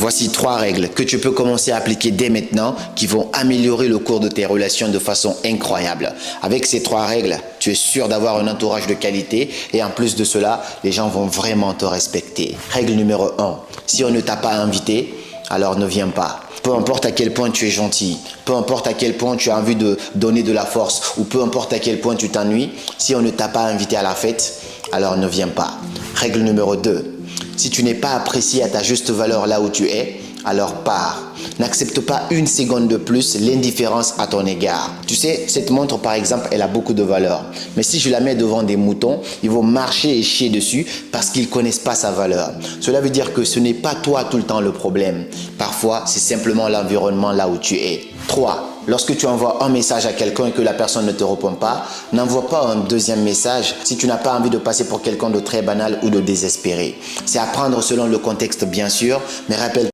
Voici 3 règles que tu peux commencer à appliquer dès maintenant qui vont améliorer le cours de tes relations de façon incroyable. Avec ces 3 règles, tu es sûr d'avoir un entourage de qualité et en plus de cela, les gens vont vraiment te respecter. Règle numéro 1. Si on ne t'a pas invité, alors ne viens pas. Peu importe à quel point tu es gentil, peu importe à quel point tu as envie de donner de la force ou peu importe à quel point tu t'ennuies, si on ne t'a pas invité à la fête, alors ne viens pas. Règle numéro 2. Si tu n'es pas apprécié à ta juste valeur là où tu es, alors pars. N'accepte pas une seconde de plus l'indifférence à ton égard. Tu sais, cette montre par exemple, elle a beaucoup de valeur. Mais si je la mets devant des moutons, ils vont marcher et chier dessus parce qu'ils ne connaissent pas sa valeur. Cela veut dire que ce n'est pas toi tout le temps le problème. Parfois, c'est simplement l'environnement là où tu es. 3. Lorsque tu envoies un message à quelqu'un et que la personne ne te répond pas, n'envoie pas un deuxième message si tu n'as pas envie de passer pour quelqu'un de très banal ou de désespéré. C'est à prendre selon le contexte bien sûr, mais rappelle-toi